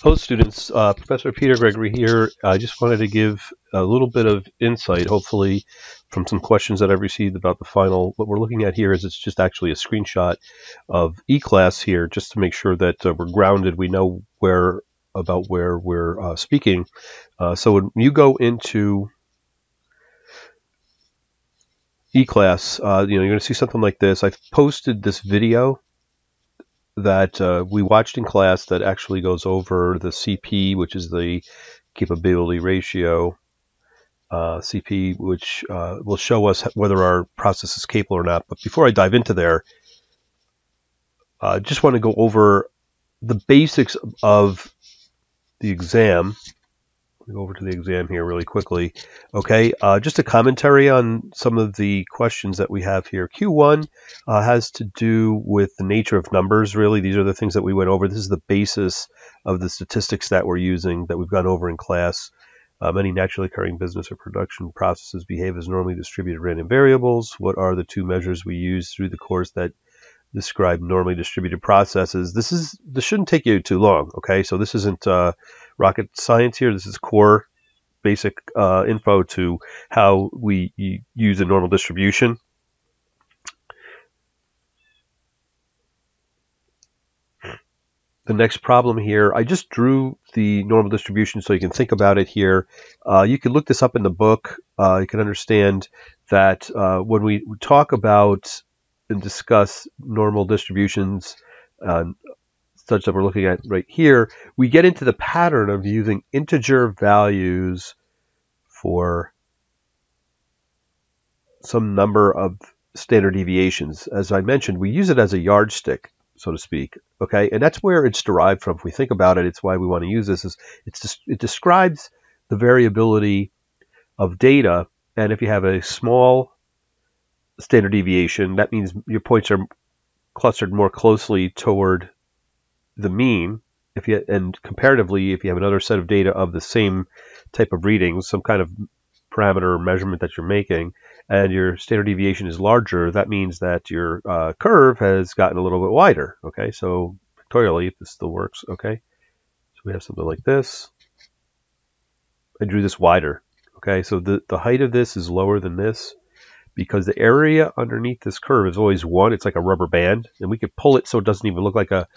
Hello, students. Professor Peter Gregory here. I just wanted to give a little bit of insight, hopefully, from some questions that I've received about the final. What we're looking at here is it's just actually a screenshot of eClass here, just to make sure that we're grounded. We know where we're speaking. So when you go into eClass, you're going to see something like this. I've posted this video that we watched in class that actually goes over the CP, which is the capability ratio, CP, which will show us whether our process is capable or not. But before I dive into there, I just want to go over the basics of the exam. Go over to the exam here really quickly. Okay, just a commentary on some of the questions that we have here. Q1 has to do with the nature of numbers, really. These are the things that we went over. This is the basis of the statistics that we're using, that we've gone over in class. Many naturally occurring business or production processes behave as normally distributed random variables. What are the two measures we use through the course that describe normally distributed processes? This shouldn't take you too long, okay? So this isn't rocket science here. This is core basic info to how we use a normal distribution. The next problem here, I just drew the normal distribution so you can think about it here. You can look this up in the book. You can understand that when we talk about and discuss normal distributions, such that we're looking at right here, we get into the pattern of using integer values for some number of standard deviations. As I mentioned, we use it as a yardstick, so to speak. Okay, and that's where it's derived from. If we think about it, it's why we want to use this. It describes the variability of data, and if you have a small standard deviation, that means your points are clustered more closely toward the mean. And comparatively, if you have another set of data of the same type of readings, some kind of parameter or measurement that you're making, and your standard deviation is larger, that means that your curve has gotten a little bit wider. Okay, so pictorially, if this still works, okay, so we have something like this. I drew this wider. Okay, so the height of this is lower than this because the area underneath this curve is always 1. It's like a rubber band, and we could pull it so it doesn't even look like a,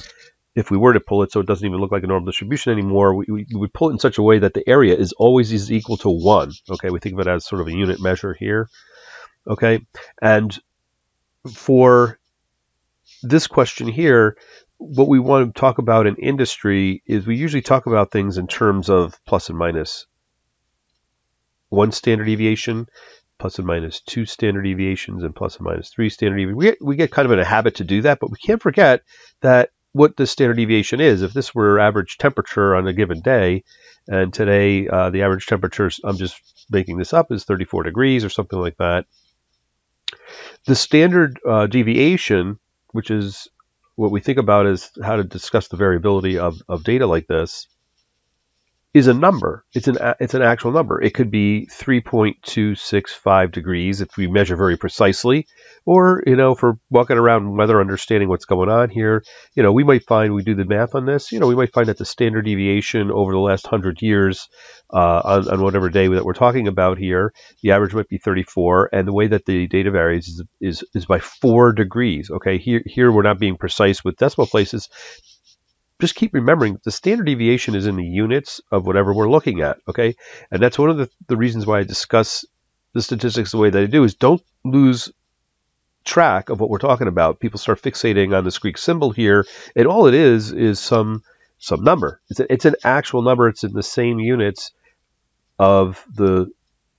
if we were to pull it so it doesn't even look like a normal distribution anymore, we would pull it in such a way that the area is always equal to 1. Okay, we think of it as sort of a unit measure here. Okay, and for this question here, what we want to talk about in industry is we usually talk about things in terms of plus and minus 1 standard deviation, plus and minus 2 standard deviations, and plus and minus 3 standard deviations. We get kind of in a habit to do that, but we can't forget that what the standard deviation is. If this were average temperature on a given day, and today the average temperature, I'm just making this up, is 34 degrees or something like that, the standard deviation, which is what we think about as how to discuss the variability of data like this, is a number. It's an actual number. It could be 3.265 degrees if we measure very precisely, or if we're walking around weather understanding what's going on here, we might find, we do the math on this, we might find that the standard deviation over the last 100 years on whatever day that we're talking about here, the average might be 34, and the way that the data varies is by 4 degrees. Okay, here we're not being precise with decimal places. Just keep remembering that the standard deviation is in the units of whatever we're looking at, okay? And that's one of the reasons why I discuss the statistics the way that I do, is don't lose track of what we're talking about. People start fixating on this Greek symbol here, and all it is some number. It's an actual number. It's in the same units of the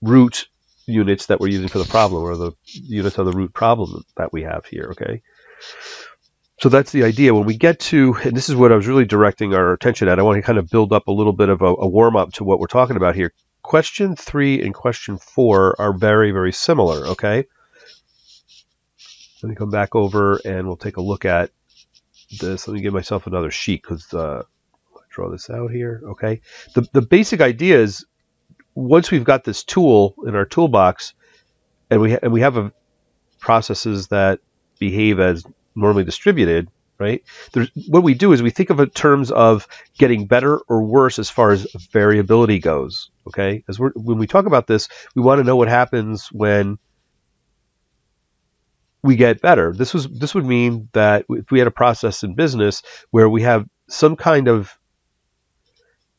root units that we're using for the problem, or the units of the root problem that we have here, okay? So that's the idea. When we get to, and this is what I was really directing our attention at, I want to kind of build up a little bit of a warm-up to what we're talking about here. Question 3 and question 4 are very, very similar, okay? Let me come back over and we'll take a look at this. Let me give myself another sheet because I'll draw this out here, okay? The basic idea is, once we've got this tool in our toolbox, and we have processes that behave as normally distributed, right? What we do is we think of it in terms of getting better or worse as far as variability goes, okay? When we talk about this, we want to know what happens when we get better. This would mean that if we had a process in business where we have some kind of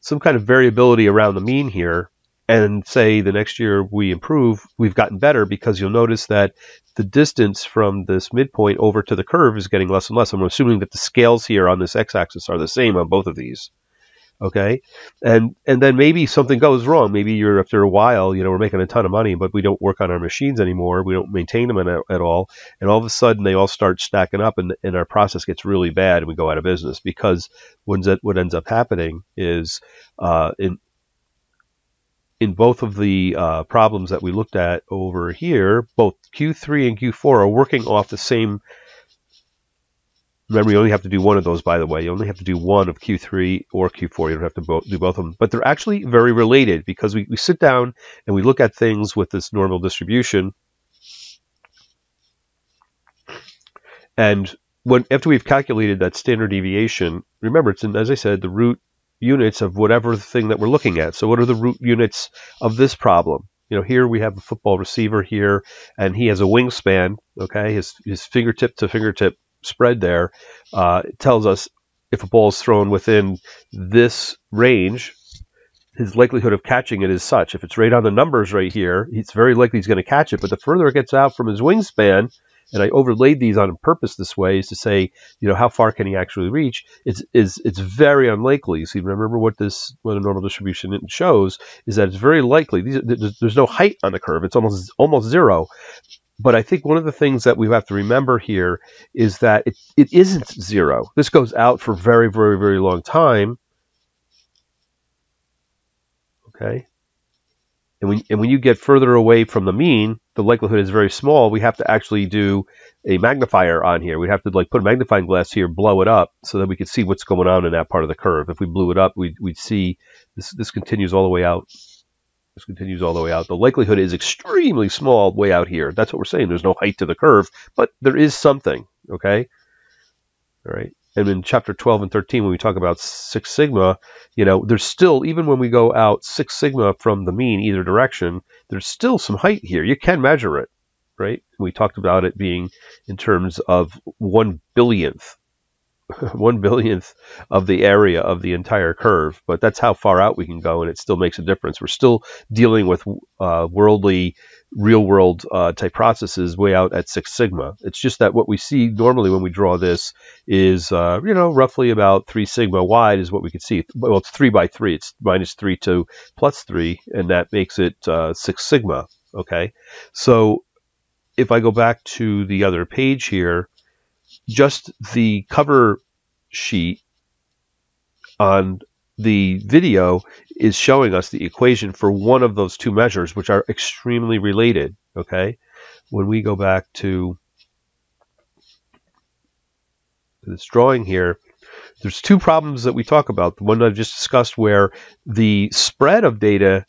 variability around the mean here, and say the next year we improve, we've gotten better, because you'll notice that the distance from this midpoint over to the curve is getting less and less. I'm assuming that the scales here on this x-axis are the same on both of these. Okay, and then maybe something goes wrong. Maybe you're, after a while, we're making a ton of money, but we don't work on our machines anymore. We don't maintain them at all, and all of a sudden they all start stacking up, and our process gets really bad, and we go out of business. Because what ends up happening is in both of the problems that we looked at over here, both Q3 and Q4 are working off the same. Remember, you only have to do one of those, by the way. You only have to do one of Q3 or Q4. You don't have to do both of them. But they're actually very related, because we sit down and we look at things with this normal distribution. And after we've calculated that standard deviation, remember, it's as I said, the root units of whatever thing that we're looking at. So what are the root units of this problem? Here we have a football receiver here, and he has a wingspan, okay? His fingertip to fingertip spread there tells us if a ball is thrown within this range, his likelihood of catching it is such. If it's right on the numbers right here, it's very likely he's going to catch it. But the further it gets out from his wingspan, and I overlaid these on purpose this way, is to say, how far can he actually reach? It's very unlikely. See, remember what a normal distribution shows is that it's very likely. There's no height on the curve. It's almost zero. But I think one of the things that we have to remember here is that it isn't zero. This goes out for very, very, very long time. Okay. And when you get further away from the mean, the likelihood is very small. We have to actually do a magnifier on here. We'd have to put a magnifying glass here, blow it up, so that we could see what's going on in that part of the curve. If we blew it up, we'd see this continues all the way out. This continues all the way out. The likelihood is extremely small way out here. That's what we're saying. There's no height to the curve, but there is something, okay? All right. And in chapter 12 and 13, when we talk about 6 sigma, there's still, even when we go out 6 sigma from the mean either direction, there's still some height here. You can measure it, right? We talked about it being in terms of 1/billionth. 1/billionth of the area of the entire curve, but that's how far out we can go, and it still makes a difference. We're still dealing with real world type processes way out at 6 sigma. It's just that what we see normally when we draw this is roughly about 3 sigma wide is what we can see. Well, it's 3 by 3. It's -3 to +3, and that makes it 6 sigma. Okay, so if I go back to the other page here, just the cover sheet on the video is showing us the equation for one of those two measures, which are extremely related. Okay, when we go back to this drawing here, there's two problems that we talk about. The one I've just discussed, where the spread of data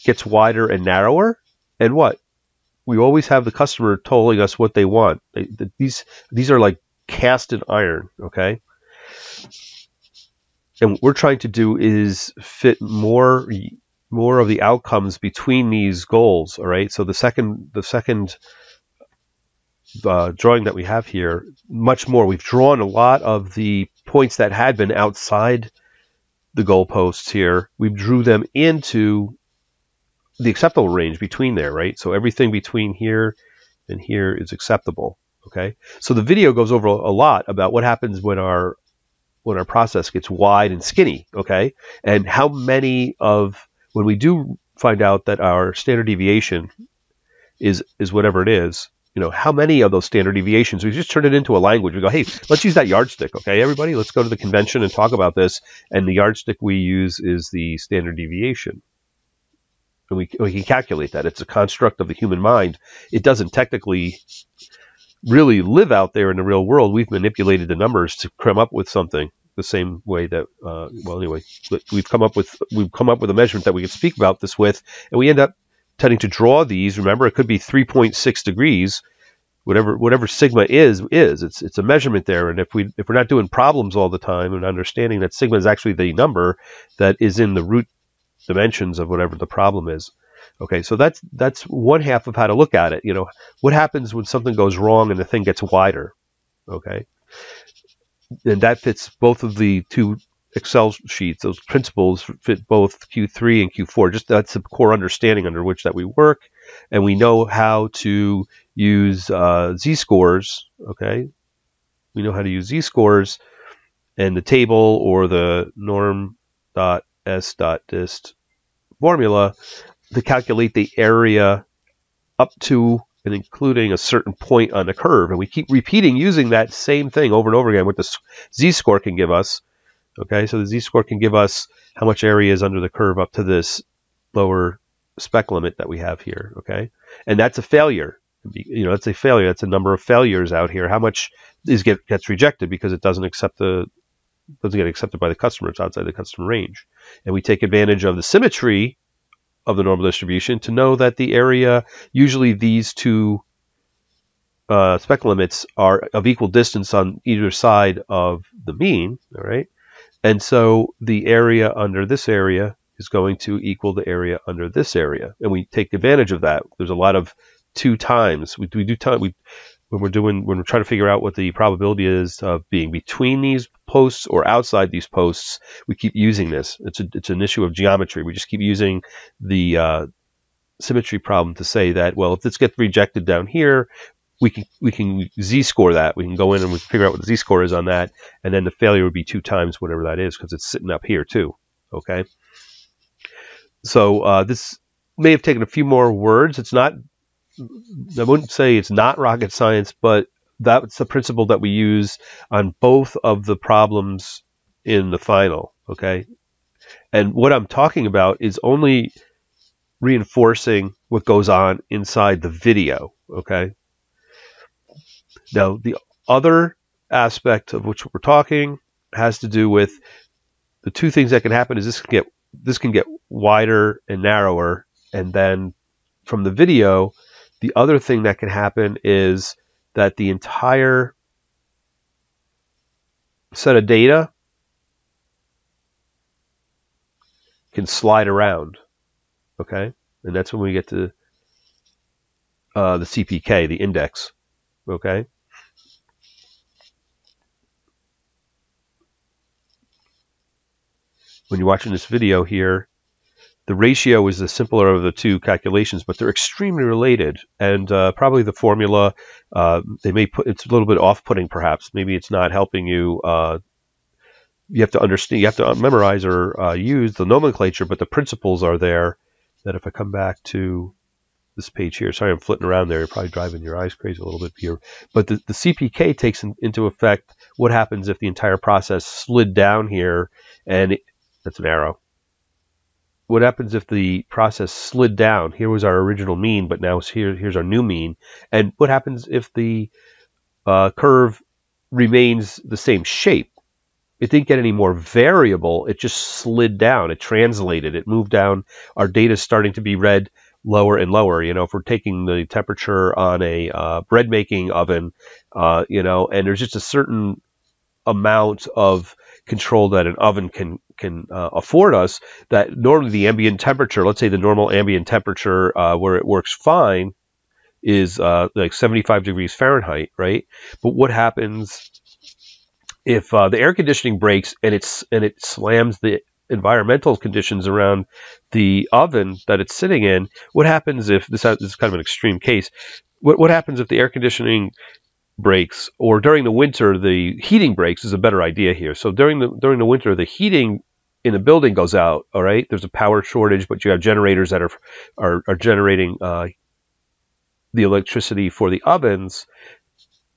gets wider and narrower, and what? We always have the customer telling us what they want. These are like cast in iron, okay? And what we're trying to do is fit more of the outcomes between these goals, all right? So the second drawing that we have here, much more. We've drawn a lot of the points that had been outside the goalposts here. We drew them into the acceptable range between there, right? So everything between here and here is acceptable, okay? So the video goes over a lot about what happens when our process gets wide and skinny, okay? And how many when we do find out that our standard deviation is whatever it is, how many of those standard deviations, we just turn it into a language. We go, hey, let's use that yardstick, okay, everybody? Let's go to the convention and talk about this. And the yardstick we use is the standard deviation. And we can calculate that. It's a construct of the human mind. It doesn't technically really live out there in the real world. We've manipulated the numbers to come up with something the same way that, we've come up with a measurement that we can speak about this with, and we end up tending to draw these. Remember, it could be 3.6 degrees Whatever sigma is it's a measurement there, and if we're not doing problems all the time and understanding that sigma is actually the number that is in the root dimensions of whatever the problem is. Okay, so that's one half of how to look at it. What happens when something goes wrong and the thing gets wider? Okay, and that fits both of the two Excel sheets. Those principles fit both Q3 and Q4. Just that's the core understanding under which that we work, and we know how to use z-scores. Okay, we know how to use z-scores and the table or the norm.s.dist formula to calculate the area up to and including a certain point on the curve. And we keep repeating using that same thing over and over again, what the z-score can give us. Okay, so the z-score can give us how much area is under the curve up to this lower spec limit that we have here. Okay, and that's a failure. That's a failure. That's a number of failures out here. How much gets rejected because it doesn't get accepted by the customer. It's outside the customer range, and we take advantage of the symmetry of the normal distribution to know that the area, usually these two spec limits are of equal distance on either side of the mean. All right. And so the area under this area is going to equal the area under this area. And we take advantage of that. There's a lot of 2 times. When we're trying to figure out what the probability is of being between these posts or outside these posts, we keep using this. It's an issue of geometry. We just keep using the symmetry problem to say that, well, if this gets rejected down here, we can z-score that. We can go in and we can figure out what the z-score is on that, and then the failure would be 2 times whatever that is because it's sitting up here too. Okay. So this may have taken a few more words. It's not. I wouldn't say it's not rocket science, but that's the principle that we use on both of the problems in the final. Okay. And what I'm talking about is only reinforcing what goes on inside the video. Okay. Now, the other aspect of which we're talking has to do with the 2 things that can happen is this can get wider and narrower, and then from the video, the other thing that can happen is that the entire set of data can slide around. Okay, and that's when we get to the CPK, the index. Okay. When you're watching this video here, the ratio is the simpler of the 2 calculations, but they're extremely related. And probably the formula, they may put, it's a little bit off-putting perhaps. Maybe it's not helping you. You have to understand, you have to memorize or use the nomenclature, but the principles are there. That if I come back to this page here, sorry I'm flitting around there, you're probably driving your eyes crazy a little bit here. But the CPK takes into effect what happens if the entire process slid down here, and that's an arrow. What happens if the process slid down? Here was our original mean, but now here's our new mean. And what happens if the curve remains the same shape? It didn't get any more variable. It just slid down. It translated. It moved down. Our data is starting to be read lower and lower. If we're taking the temperature on a bread making oven, and there's just a certain amount of control that an oven can afford us, that normally the ambient temperature, let's say the normal ambient temperature where it works fine is like 75 degrees Fahrenheit, right? But what happens if the air conditioning breaks and it slams the environmental conditions around the oven that it's sitting in? What happens if this is kind of an extreme case? What happens if the air conditioning breaks, or during the winter the heating breaks? Is a better idea here. So during the winter the heating in the building goes out. All right, there's a power shortage, but you have generators that are generating the electricity for the ovens.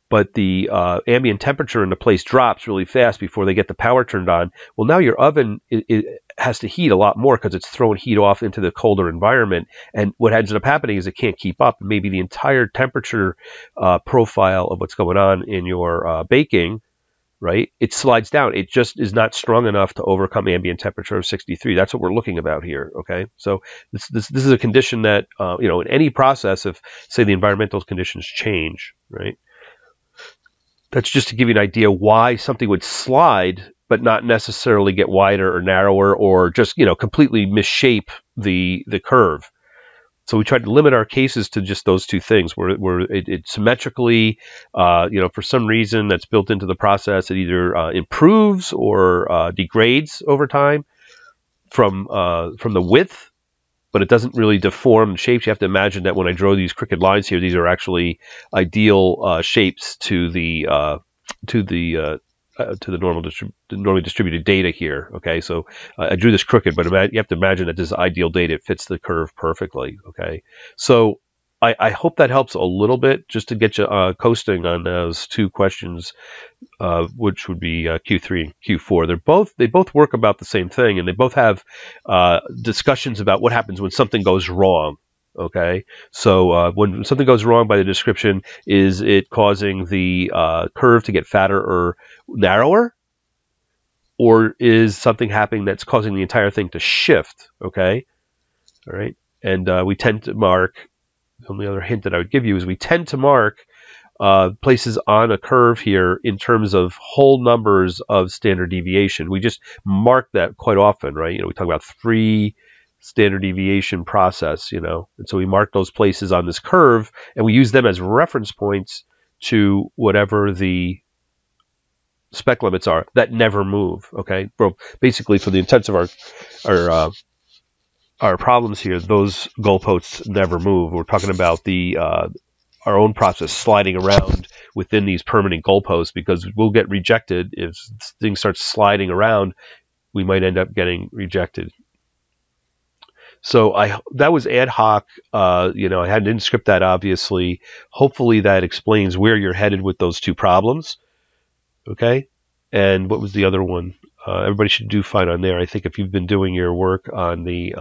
But the ambient temperature in the place drops really fast before they get the power turned on. Well, now your oven it has to heat a lot more because it's throwing heat off into the colder environment. And what ends up happening is it can't keep up. Maybe the entire temperature profile of what's going on in your baking right? It slides down. It just is not strong enough to overcome ambient temperature of 63. That's what we're looking about here, okay? So this is a condition that, in any process, if, say, the environmental conditions change, right? That's just to give you an idea why something would slide but not necessarily get wider or narrower or just, completely misshape the curve. So we tried to limit our cases to just those two things, where it symmetrically, for some reason that's built into the process, it either improves or degrades over time from the width, but it doesn't really deform the shapes. You have to imagine that when I draw these crooked lines here, these are actually ideal shapes to the normally distributed data here. Okay, so I drew this crooked, but you have to imagine that this is ideal data. It fits the curve perfectly. Okay, so I hope that helps a little bit, just to get you coasting on those two questions, which would be Q3 and Q4. They both work about the same thing, and they both have discussions about what happens when something goes wrong. Okay, so when something goes wrong by the description, is it causing the curve to get fatter or narrower, or is something happening that's causing the entire thing to shift? Okay, all right, and we tend to mark. The only other hint that I would give you is we tend to mark places on a curve here in terms of whole numbers of standard deviation. We just mark that quite often, right? We talk about 3 standard deviation process, and so we mark those places on this curve, and we use them as reference points to whatever the spec limits are that never move. Okay, basically for the intents of our problems here, those goalposts never move. We're talking about our own process sliding around within these permanent goalposts, because we'll get rejected if things start sliding around. We might end up getting rejected. So that was ad hoc. I didn't script that, obviously. Hopefully that explains where you're headed with those two problems. Okay, and what was the other one? Everybody should do fine on there. I think if you've been doing your work on the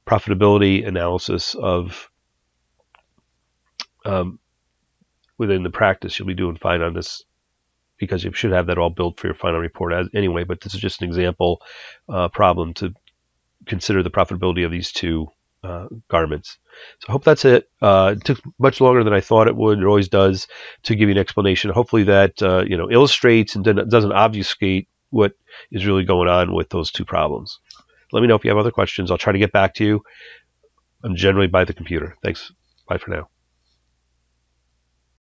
profitability analysis of within the practice, you'll be doing fine on this, because you should have that all built for your final report anyway. But this is just an example problem to consider the profitability of these two garments. So I hope that's it. It took much longer than I thought it would. It always does, to give you an explanation. Hopefully that illustrates and doesn't obfuscate what is really going on with those two problems. Let me know if you have other questions. I'll try to get back to you. I'm generally by the computer. Thanks. Bye for now.